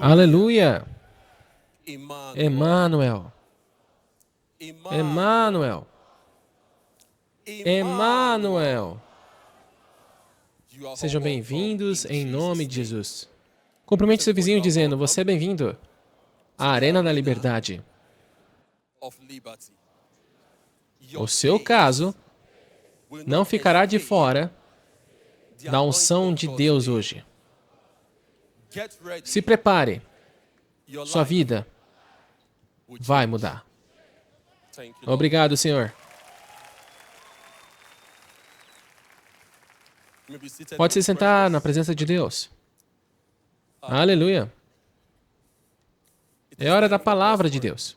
Aleluia! Emmanuel. Emmanuel. Emmanuel. Sejam bem-vindos em nome de Jesus. Cumprimente seu vizinho dizendo, você é bem-vindo à Arena da Liberdade. O seu caso não ficará de fora da unção de Deus hoje. Se prepare, sua vida vai mudar. Obrigado, Senhor. Pode se sentar na presença de Deus. Aleluia. É hora da palavra de Deus.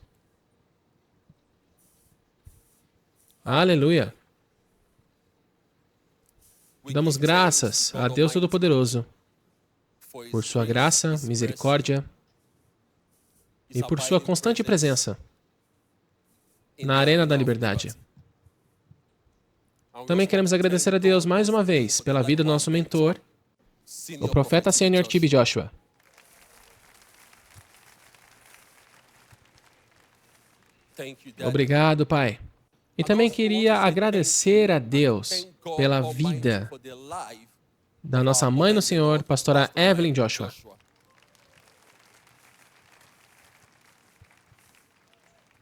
Aleluia. Damos graças a Deus Todo-Poderoso por sua graça, misericórdia e por sua constante presença na Arena da Liberdade. Também queremos agradecer a Deus mais uma vez pela vida do nosso mentor, o profeta Senior T.B. Joshua. Obrigado, Pai. E também queria agradecer a Deus pela vida da nossa mãe no Senhor, pastora Evelyn Joshua.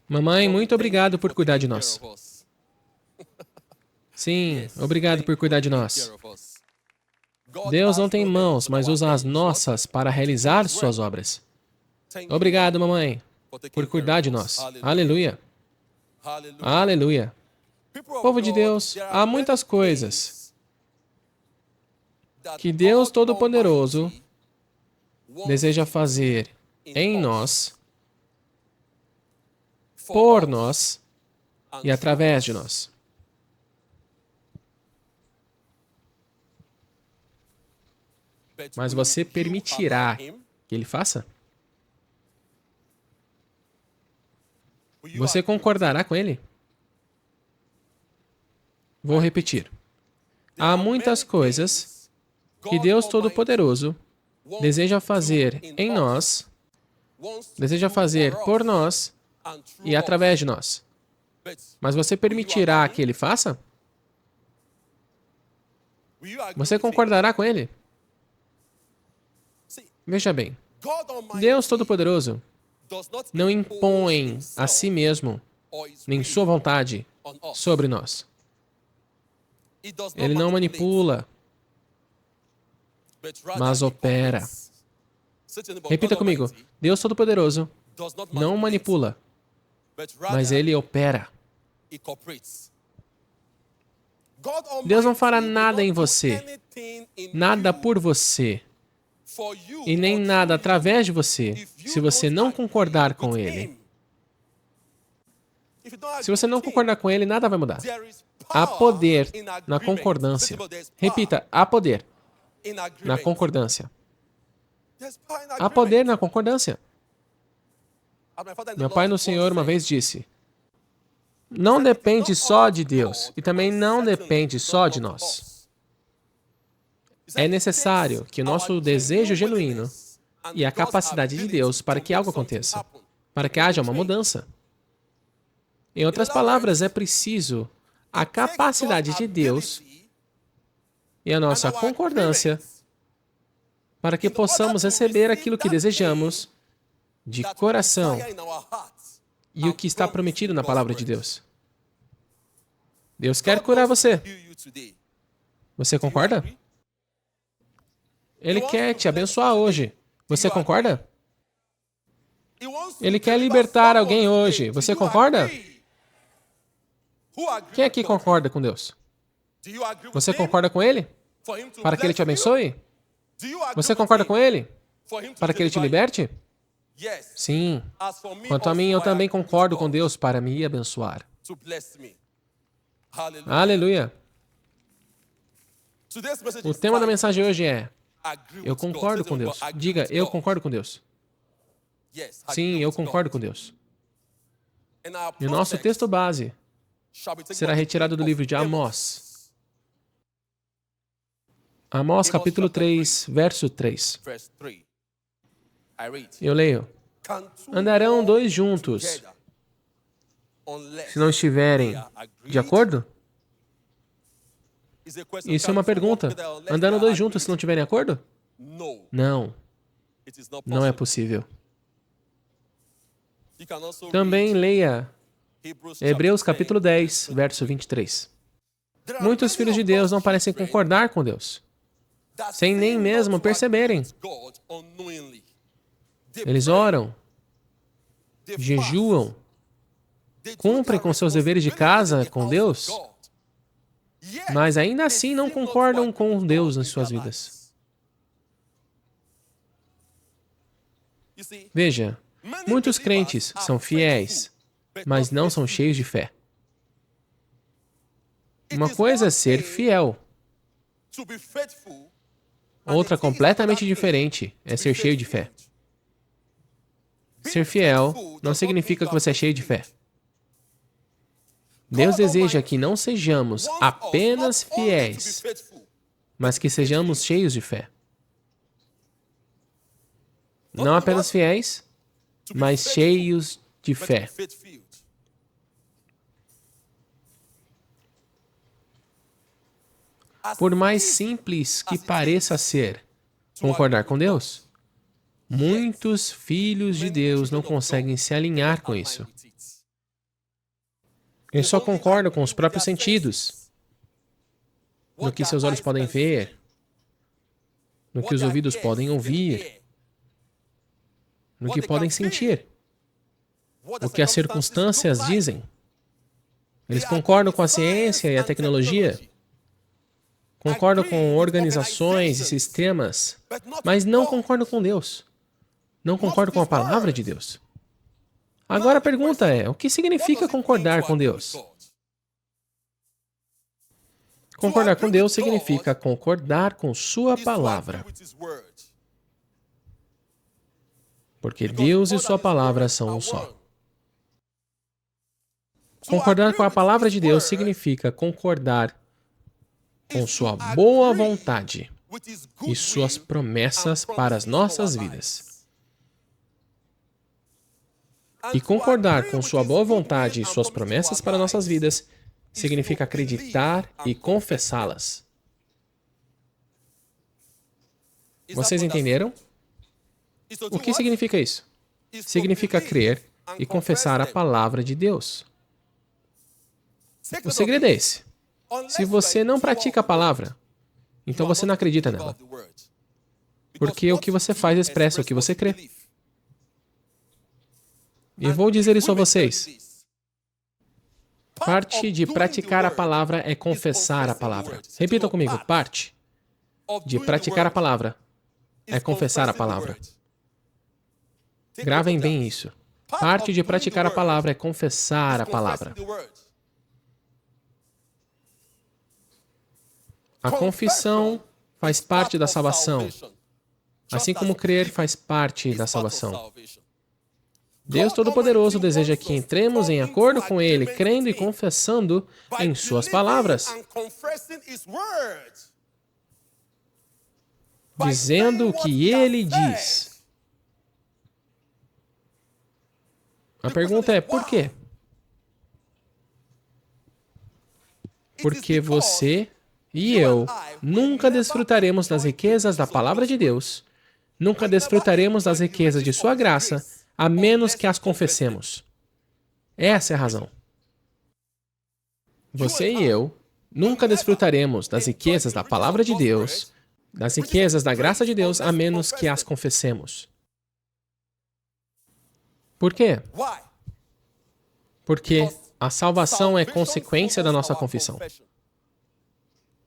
Mamãe, muito obrigado por cuidar de nós. Sim, obrigado por cuidar de nós. Deus não tem mãos, mas usa as nossas para realizar suas obras. Obrigado, mamãe, por cuidar de nós. Aleluia. Aleluia. Povo de Deus, há muitas coisas que Deus Todo-Poderoso deseja fazer em nós, por nós e através de nós. Mas você permitirá que Ele faça? Você concordará com Ele? Vou repetir. Há muitas coisas que Deus Todo-Poderoso deseja fazer em nós, deseja fazer por nós e através de nós. Mas você permitirá que Ele faça? Você concordará com Ele? Veja bem, Deus Todo-Poderoso não impõe a si mesmo, nem sua vontade, sobre nós. Ele não manipula, mas opera. Repita comigo. Deus Todo-Poderoso não manipula, mas Ele opera. Deus não fará nada em você, nada por você, e nem nada através de você, se você não concordar com Ele. Se você não concordar com Ele, nada vai mudar. Há poder na concordância. Repita, há poder na concordância. Há poder na concordância. Meu pai no Senhor uma vez disse, não depende só de Deus e também não depende só de nós. É necessário que o nosso desejo genuíno e a capacidade de Deus para que algo aconteça, para que haja uma mudança. Em outras palavras, é preciso a capacidade de Deus e a nossa concordância para que possamos receber aquilo que desejamos de coração e o que está prometido na palavra de Deus. Deus quer curar você. Você concorda? Ele quer te abençoar hoje. Você concorda? Ele quer libertar alguém hoje. Você concorda? Quem aqui concorda com Deus? Você concorda com Ele? Para que Ele te abençoe? Você concorda com Ele? Para que Ele te liberte? Sim. Quanto a mim, eu também concordo com Deus para me abençoar. Aleluia. O tema da mensagem hoje é eu concordo com Deus. Diga, eu concordo com Deus. Sim, eu concordo com Deus. E o nosso texto base será retirado do livro de Amós. Amós capítulo 3, verso 3. Eu leio. Andarão dois juntos, se não estiverem de acordo? Isso é uma pergunta. Andaram dois juntos se não estiverem de acordo? Não, não é possível. Também leia Hebreus capítulo 10, verso 23. Muitos filhos de Deus não parecem concordar com Deus, sem nem mesmo perceberem. Eles oram, jejuam, cumprem com seus deveres de casa com Deus, mas ainda assim não concordam com Deus em suas vidas. Veja, muitos crentes são fiéis, mas não são cheios de fé. Uma coisa é ser fiel. Outra completamente diferente é ser cheio de fé. Ser fiel não significa que você é cheio de fé. Deus deseja que não sejamos apenas fiéis, mas que sejamos cheios de fé. Não apenas fiéis, mas cheios de fé. Por mais simples que pareça ser concordar com Deus, muitos filhos de Deus não conseguem se alinhar com isso. Eles só concordam com os próprios sentidos, no que seus olhos podem ver, no que os ouvidos podem ouvir, no que podem sentir, o que as circunstâncias dizem. Eles concordam com a ciência e a tecnologia, concordam com organizações e sistemas, mas não concordam com Deus. Não concordam com a palavra de Deus. Agora a pergunta é, o que significa concordar com Deus? Concordar com Deus significa concordar com sua palavra. Porque Deus e sua palavra são um só. Concordar com a palavra de Deus significa concordar com sua boa vontade e suas promessas para as nossas vidas. E concordar com sua boa vontade e suas promessas para nossas vidas significa acreditar e confessá-las. Vocês entenderam? O que significa isso? Significa crer e confessar a palavra de Deus. O segredo é esse. Se você não pratica a palavra, então você não acredita nela. Porque o que você faz expressa o que você crê. E vou dizer isso a vocês. Parte de praticar a palavra é confessar a palavra. Repitam comigo. Parte de praticar a palavra é confessar a palavra. Gravem bem isso. Parte de praticar a palavra é confessar a palavra. A confissão faz parte da salvação, assim como crer faz parte da salvação. Deus Todo-Poderoso deseja que entremos em acordo com Ele, crendo e confessando em suas palavras, dizendo o que Ele diz. A pergunta é, por quê? Porque você e eu nunca desfrutaremos das riquezas da palavra de Deus, nunca desfrutaremos das riquezas de sua graça, a menos que as confessemos. Essa é a razão. Você e eu nunca desfrutaremos das riquezas da palavra de Deus, das riquezas da graça de Deus, a menos que as confessemos. Por quê? Porque a salvação é consequência da nossa confissão.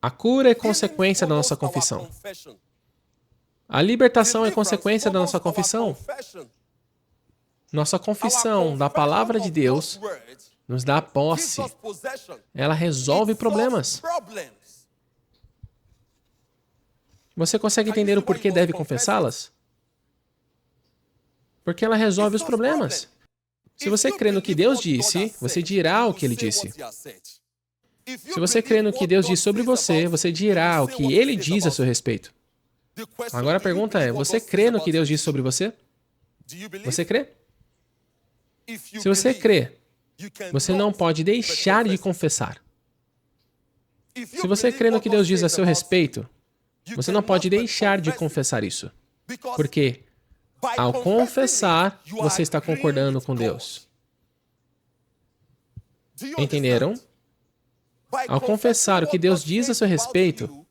A cura é consequência da nossa confissão. A libertação é consequência da nossa confissão. Nossa confissão da palavra de Deus nos dá posse. Ela resolve problemas. Você consegue entender o porquê deve confessá-las? Porque ela resolve os problemas. Se você crê no que Deus disse, você dirá o que Ele disse. Se você crê no que Deus diz sobre você, você dirá o que Ele diz a seu respeito. Agora a pergunta é, você crê no que Deus diz sobre você? Você crê? Se você crê, você não pode deixar de confessar. Se você crê no que Deus diz a seu respeito, você não pode deixar de confessar isso. Porque, ao confessar, você está concordando com Deus. Entenderam? Ao confessar o que Deus diz a seu respeito,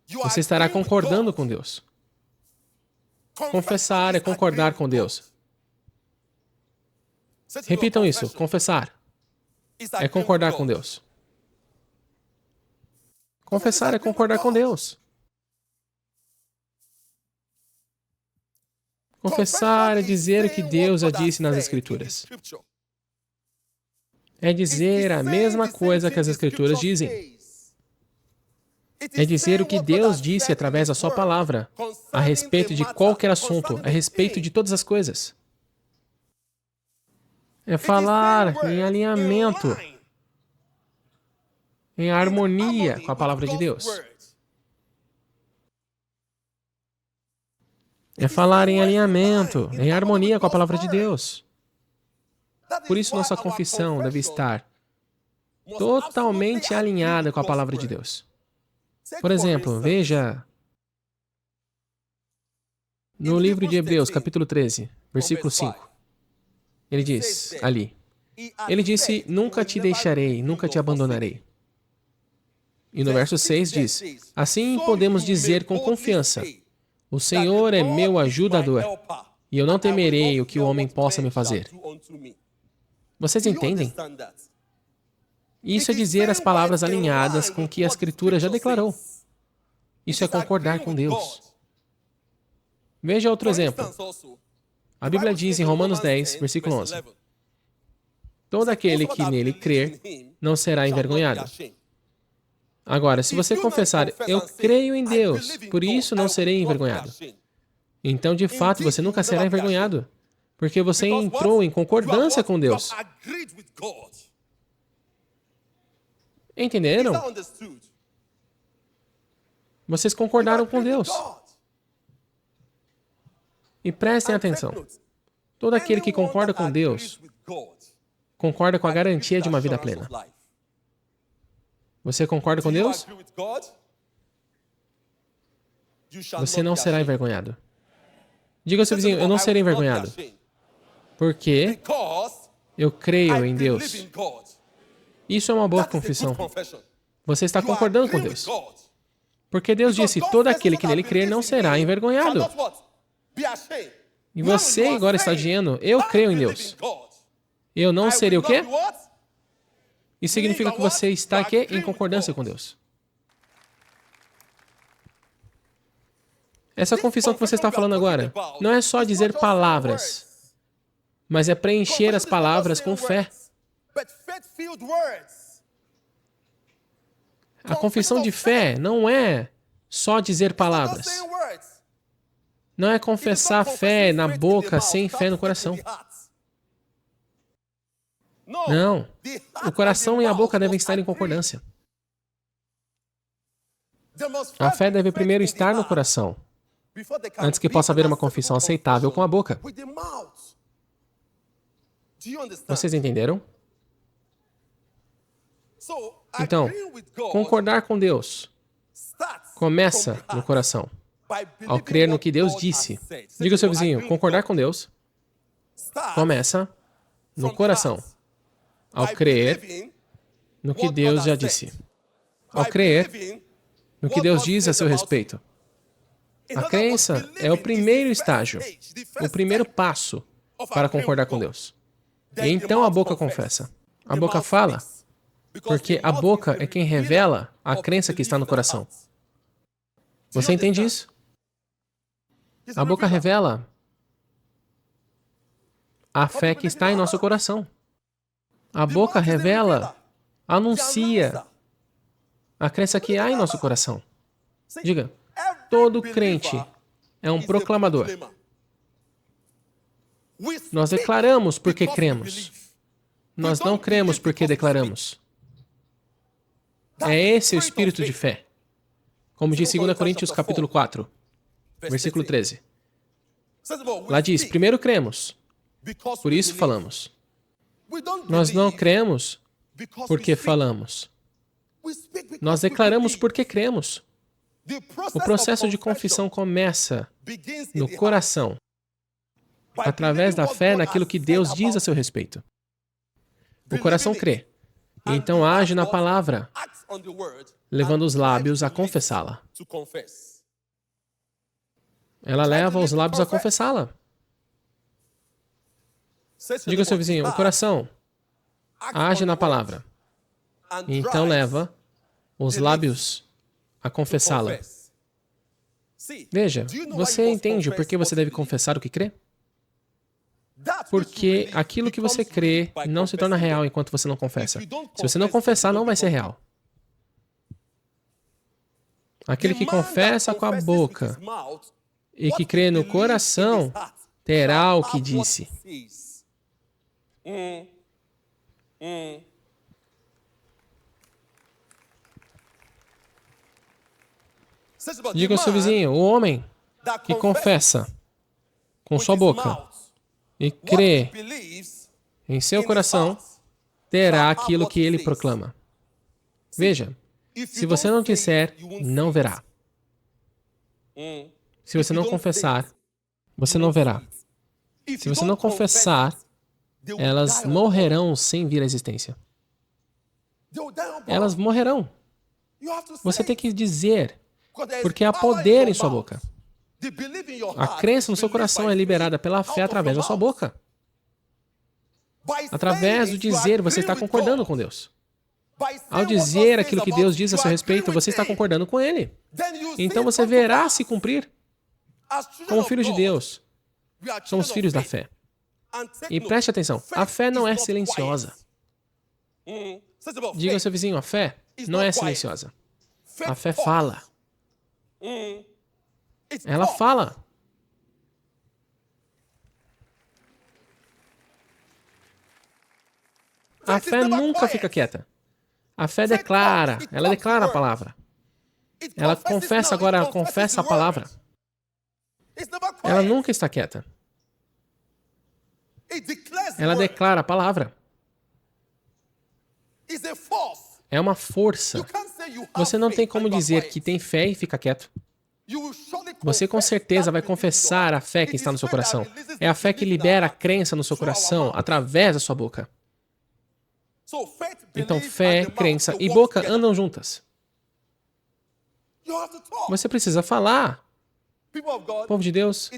você estará concordando com Deus. Confessar é concordar com Deus. Repitam isso. Confessar é concordar com Deus. Confessar é concordar com Deus. Confessar é dizer o que Deus já disse nas Escrituras. É dizer a mesma coisa que as Escrituras dizem. É dizer o que Deus disse através da sua palavra, a respeito de qualquer assunto, a respeito de todas as coisas. É falar em alinhamento, em harmonia com a palavra de Deus. É falar em alinhamento, em harmonia com a palavra de Deus. Por isso nossa confissão deve estar totalmente alinhada com a palavra de Deus. Por exemplo, veja no livro de Hebreus, capítulo 13, versículo 5. Ele diz ali, ele disse, nunca te deixarei, nunca te abandonarei. E no verso 6 diz, assim podemos dizer com confiança, o Senhor é meu ajudador, e eu não temerei o que o homem possa me fazer. Vocês entendem? Isso é dizer as palavras alinhadas com o que a Escritura já declarou. Isso é concordar com Deus. Veja outro exemplo. A Bíblia diz em Romanos 10, versículo 11, todo aquele que nele crer não será envergonhado. Agora, se você confessar, eu creio em Deus, por isso não serei envergonhado. Então, de fato, você nunca será envergonhado, porque você entrou em concordância com Deus. Entenderam? Vocês concordaram com Deus. E prestem atenção. Todo aquele que concorda com Deus, concorda com a garantia de uma vida plena. Você concorda com Deus? Você não será envergonhado. Diga ao seu vizinho, eu não serei envergonhado. Porque eu creio em Deus. Isso é uma boa confissão. Você está concordando com Deus. Porque Deus disse, todo aquele que nele crer não será envergonhado. E você agora está dizendo, eu creio em Deus. Eu não serei o quê? Isso significa que você está aqui em concordância com Deus. Essa confissão que você está falando agora não é só dizer palavras, mas é preencher as palavras com fé. A confissão de fé não é só dizer palavras. Não é confessar fé na boca sem fé no coração. Não. O coração e a boca devem estar em concordância. A fé deve primeiro estar no coração, antes que possa haver uma confissão aceitável com a boca. Vocês entenderam? Então, concordar com Deus começa no coração, ao crer no que Deus disse. Diga ao seu vizinho, concordar com Deus começa no coração, ao crer no que Deus já disse. Ao crer no que Deus diz a seu respeito. A crença é o primeiro estágio, o primeiro passo para concordar com Deus. E então a boca confessa. A boca fala, porque a boca é quem revela a crença que está no coração. Você entende isso? A boca revela a fé que está em nosso coração. A boca revela, anuncia a crença que há em nosso coração. Diga, todo crente é um proclamador. Nós declaramos porque cremos. Nós não cremos porque declaramos. É esse o espírito de fé. Como diz 2 Coríntios capítulo 4, versículo 13. Lá diz, primeiro cremos, por isso falamos. Nós não cremos porque falamos. Nós declaramos porque cremos. O processo de confissão começa no coração, através da fé naquilo que Deus diz a seu respeito. O coração crê, e então age na palavra, levando os lábios a confessá-la. Ela leva os lábios a confessá-la. Diga ao seu vizinho, o coração age na palavra, e então leva os lábios a confessá-la. Veja, você entende por que você deve confessar o que crê? Porque aquilo que você crê não se torna real enquanto você não confessa. Se você não confessar, não vai ser real. Aquele que confessa com a boca e que crê no coração terá o que disse. Diga ao seu vizinho, o homem que confessa com sua boca e crê em seu coração terá aquilo que ele proclama. Veja, se você não disser, não verá. Se você não confessar, você não verá. Se você não confessar, elas morrerão sem vir à existência. Elas morrerão. Você tem que dizer, porque há poder em sua boca. A crença no seu coração é liberada pela fé através da sua boca. Através do dizer, você está concordando com Deus. Ao dizer aquilo que Deus diz a seu respeito, você está concordando com Ele. Então você verá se cumprir. Como filhos de Deus, somos filhos da fé. E preste atenção, a fé não é silenciosa. Diga ao seu vizinho, a fé não é silenciosa. A fé fala. Ela fala. A fé nunca fica quieta. A fé declara, ela declara a palavra. Ela confessa agora, ela confessa a palavra. Ela nunca está quieta. Ela declara a palavra. É uma força. Você não tem como dizer que tem fé e fica quieto. Você com certeza vai confessar a fé que está no seu coração. É a fé que libera a crença no seu coração através da sua boca. Então, fé, crença e boca andam juntas. Você precisa falar. Povo de Deus,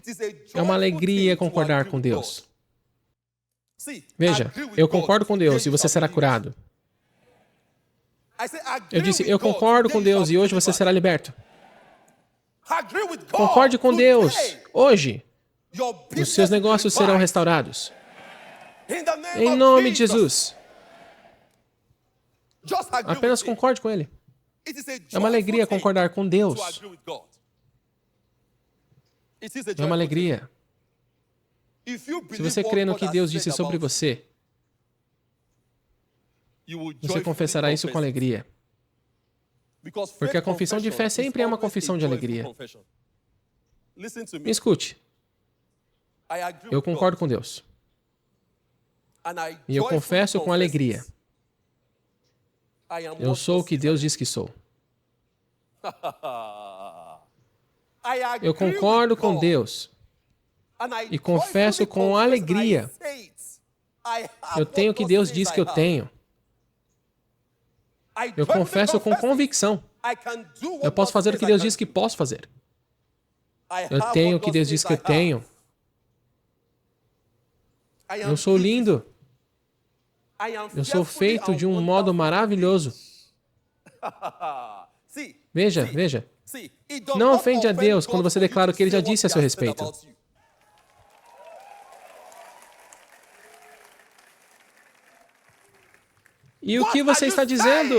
é uma alegria concordar com Deus. Veja, eu concordo com Deus e você será curado. Eu disse, eu concordo com Deus e hoje você será liberto. Concorde com Deus. Hoje, os seus negócios serão restaurados. Em nome de Jesus. Apenas concorde com Ele. É uma alegria concordar com Deus. É uma alegria. Se você crê no que Deus disse sobre você, você confessará isso com alegria. Porque a confissão de fé sempre é uma confissão de alegria. Me escute. Eu concordo com Deus. E eu confesso com alegria. Eu sou o que Deus diz que sou. Eu concordo com Deus e confesso com alegria. Eu tenho o que Deus diz que eu tenho. Eu confesso com convicção. Eu posso fazer o que Deus diz que posso fazer. Eu tenho o que Deus diz que eu tenho. Eu sou lindo. Eu sou feito de um modo maravilhoso. Veja, veja. Não ofende a Deus quando você declara o que Ele já disse a seu respeito. E o que você está dizendo?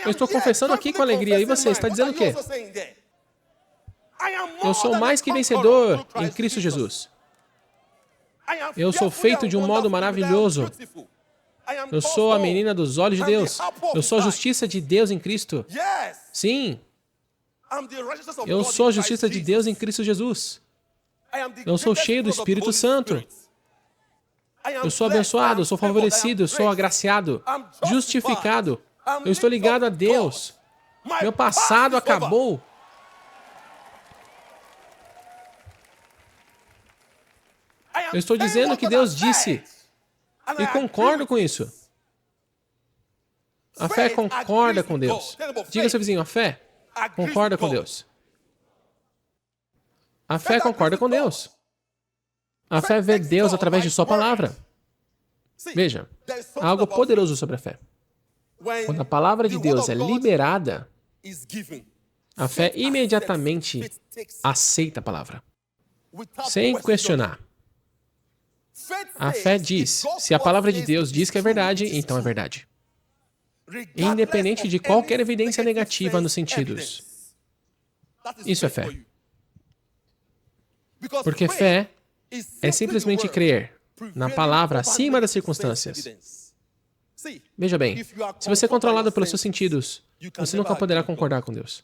Eu estou confessando aqui com alegria. E você está dizendo o quê? Eu sou mais que vencedor em Cristo Jesus. Eu sou feito de um modo maravilhoso. Eu sou a menina dos olhos de Deus. Eu sou a justiça de Deus em Cristo. Sim. Eu sou a justiça de Deus em Cristo Jesus. Eu sou cheio do Espírito Santo. Eu sou abençoado, eu sou favorecido, eu sou agraciado, justificado. Eu estou ligado a Deus. Meu passado acabou. Eu estou dizendo o que Deus disse. E concordo com isso. A fé concorda com Deus. Diga ao seu vizinho, a fé concorda com Deus. A fé concorda com Deus. A fé vê Deus através de sua palavra. Veja, há algo poderoso sobre a fé. Quando a palavra de Deus é liberada, a fé imediatamente aceita a palavra, sem questionar. A fé diz, se a palavra de Deus diz que é verdade, então é verdade. Independente de qualquer evidência negativa nos sentidos. Isso é fé. Porque fé é simplesmente crer na palavra acima das circunstâncias. Veja bem, se você é controlado pelos seus sentidos, você nunca poderá concordar com Deus.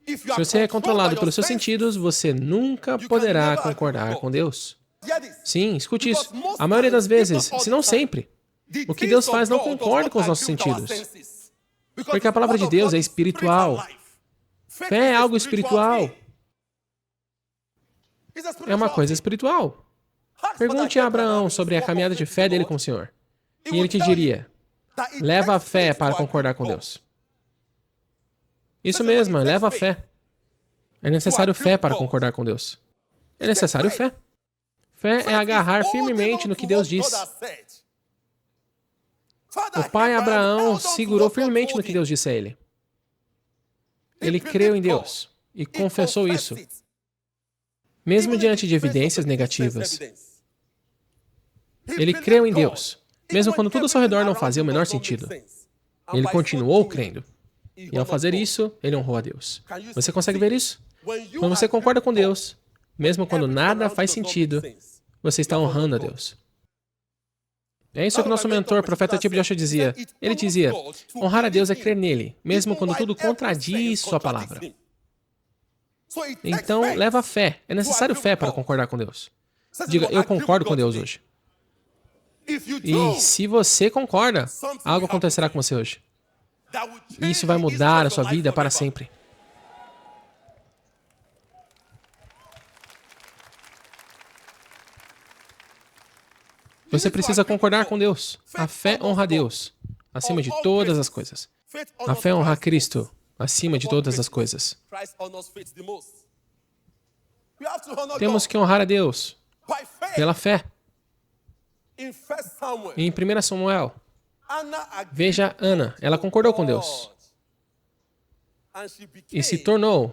Se você é controlado pelos seus sentidos, você nunca poderá concordar com Deus. Sim, escute isso. A maioria das vezes, se não sempre, o que Deus faz não concorda com os nossos sentidos. Porque a palavra de Deus é espiritual. Fé é algo espiritual. É uma coisa espiritual. Pergunte a Abraão sobre a caminhada de fé dele com o Senhor. E ele te diria, leva a fé para concordar com Deus. Isso mesmo, leva a fé. É necessário fé para concordar com Deus. É necessário fé. Fé é agarrar firmemente no que Deus diz. O pai Abraão segurou firmemente no que Deus disse a ele. Ele creu em Deus e confessou isso, mesmo diante de evidências negativas. Ele creu em Deus, mesmo quando tudo ao seu redor não fazia o menor sentido. Ele continuou crendo. E ao fazer isso, ele honrou a Deus. Você consegue ver isso? Quando você concorda com Deus, mesmo quando nada faz sentido, você está honrando a Deus. É isso que o nosso mentor, profeta T.B. Joshua, dizia. Ele dizia, honrar a Deus é crer nele, mesmo quando tudo contradiz sua palavra. Então, leva fé. É necessário fé para concordar com Deus. Diga, eu concordo com Deus hoje. E se você concorda, algo acontecerá com você hoje. E isso vai mudar a sua vida para sempre. Você precisa concordar com Deus. A fé honra a Deus, acima de todas as coisas. A fé honra a Cristo, acima de todas as coisas. Temos que honrar a Deus pela fé. Em 1 Samuel, veja Ana, ela concordou com Deus e se tornou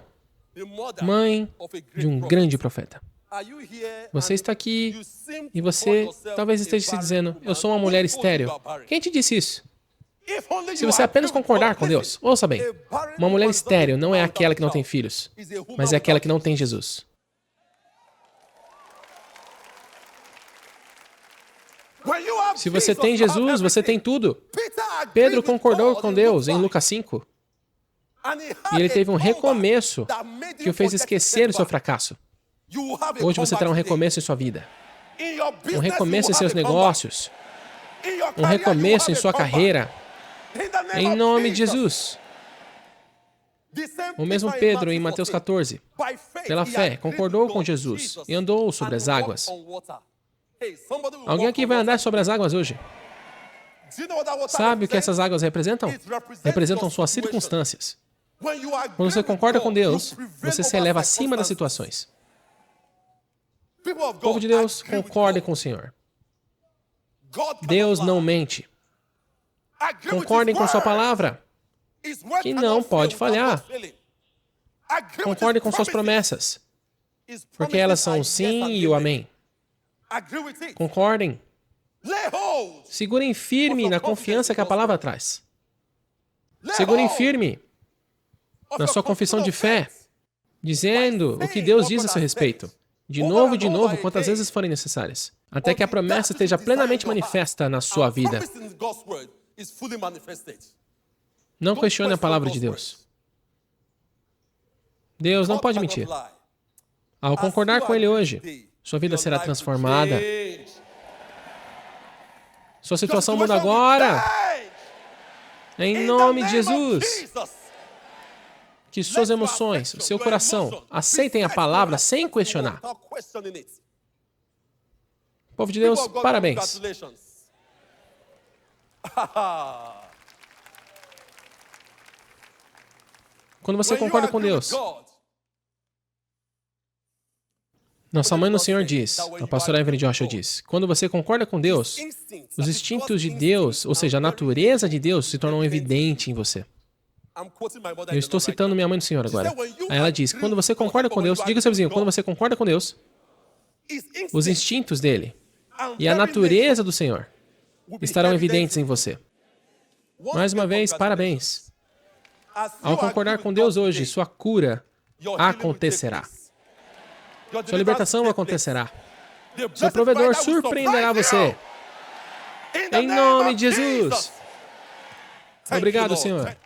mãe de um grande profeta. Você está aqui e você talvez esteja se dizendo, eu sou uma mulher estéril. Quem te disse isso? Se você apenas concordar com Deus, ouça bem, uma mulher estéril não é aquela que não tem filhos, mas é aquela que não tem Jesus. Se você tem Jesus, você tem tudo. Pedro concordou com Deus em Lucas 5. E ele teve um recomeço que o fez esquecer o seu fracasso. Hoje você terá um recomeço em sua vida. Um recomeço em seus negócios. Um recomeço em sua carreira. Em nome de Jesus. O mesmo Pedro, em Mateus 14, pela fé, concordou com Jesus e andou sobre as águas. Alguém aqui vai andar sobre as águas hoje? Sabe o que essas águas representam? Representam suas circunstâncias. Quando você concorda com Deus, você se eleva acima das situações. Povo de Deus, concorde com o Senhor. Deus não mente. Concordem com sua palavra, que não pode falhar. Concordem com suas promessas, porque elas são o sim e o amém. Concordem. Segurem firme na confiança que a palavra traz. Segurem firme na sua confissão de fé, dizendo o que Deus diz a seu respeito. De novo e de novo, quantas vezes forem necessárias. Até que a promessa esteja plenamente manifesta na sua vida. Não questione a palavra de Deus. Deus não pode mentir. Ao concordar com Ele hoje, sua vida será transformada. Sua situação muda agora. Em nome de Jesus. Que suas emoções, seu coração, aceitem a palavra sem questionar. Povo de Deus, parabéns. Quando você concorda com Deus, nossa mãe no Senhor diz, a pastora Evelyn Joshua diz, quando você concorda com Deus, os instintos de Deus, ou seja, a natureza de Deus, se tornam evidentes em você. Eu estou citando minha mãe no Senhor agora. Aí ela diz, quando você concorda com Deus, diga ao seu vizinho, quando você concorda com Deus, os instintos dele e a natureza do Senhor estarão evidentes em você. Mais uma vez, parabéns. Ao concordar com Deus hoje, sua cura acontecerá. Sua libertação acontecerá. Seu provedor surpreenderá você. Em nome de Jesus. Obrigado, Senhor.